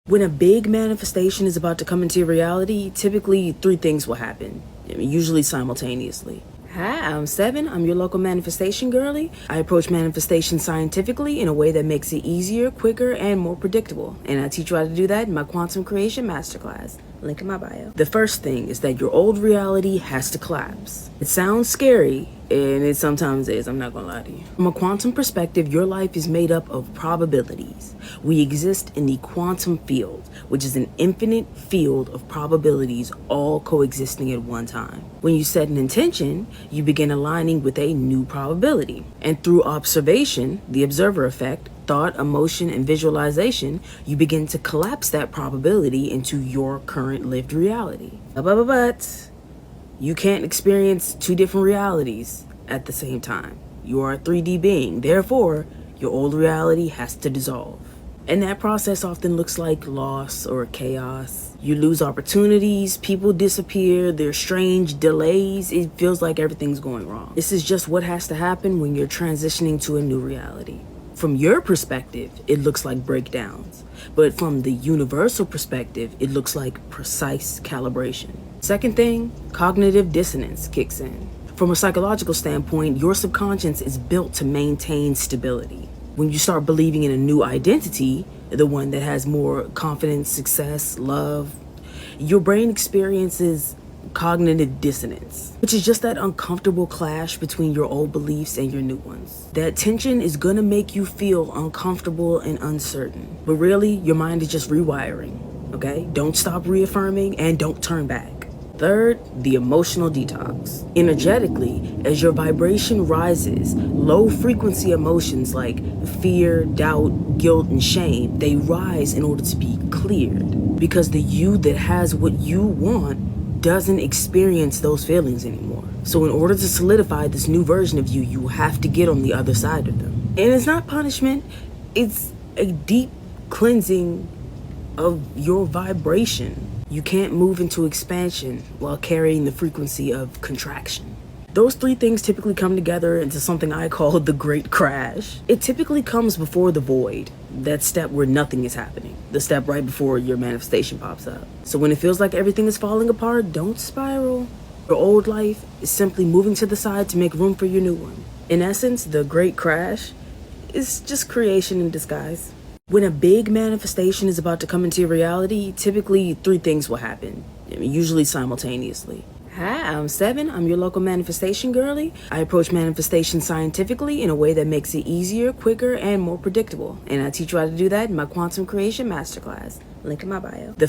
When a big manifestation is about to come into your reality, typically three things will happen, usually simultaneously. Hi, I'm Seven. I'm your local manifestation girly. I approach manifestation scientifically in a way that makes it easier, quicker, and more predictable. And I teach you how to do that in my Quantum Creation Masterclass. Link in my bio. The first thing is that your old reality has to collapse. It sounds scary, and it sometimes is, I'm not gonna lie to you. From a quantum perspective, your life is made up of probabilities. We exist in the quantum field, which is an infinite field of probabilities all coexisting at one time. When you set an intention, you begin aligning with a new probability. And through observation, the observer effect, thought, emotion, and visualization, you begin to collapse that probability into your current lived reality. But you can't experience two different realities at the same time. You are a 3D being, therefore, your old reality has to dissolve. And that process often looks like loss or chaos. You lose opportunities, people disappear, there's strange delays, it feels like everything's going wrong. This is just what has to happen when you're transitioning to a new reality. From your perspective, it looks like breakdowns, but from the universal perspective, it looks like precise calibration. Second thing, cognitive dissonance kicks in. From a psychological standpoint, your subconscious is built to maintain stability. When you start believing in a new identity, the one that has more confidence, success, love, your brain experiences cognitive dissonance, which is just that uncomfortable clash between your old beliefs and your new ones. That tension is gonna make you feel uncomfortable and uncertain, but really, your mind is just rewiring, okay? Don't stop reaffirming and don't turn back. Third, the emotional detox. Energetically, as your vibration rises, low frequency emotions like fear, doubt, guilt, and shame, they rise in order to be cleared. Because the you that has what you want doesn't experience those feelings anymore. So in order to solidify this new version of you, you have to get on the other side of them. And it's not punishment, it's a deep cleansing of your vibration. You can't move into expansion while carrying the frequency of contraction. Those three things typically come together into something I call the Great Crash. It typically comes before the void, that step where nothing is happening, the step right before your manifestation pops up. So when it feels like everything is falling apart, don't spiral. Your old life is simply moving to the side to make room for your new one. In essence, the Great Crash is just creation in disguise. When a big manifestation is about to come into your reality, typically three things will happen, usually simultaneously. Hi, I'm Seven. I'm your local manifestation girly. I approach manifestation scientifically in a way that makes it easier, quicker, and more predictable. And I teach you how to do that in my Quantum Creation Masterclass. Link in my bio. The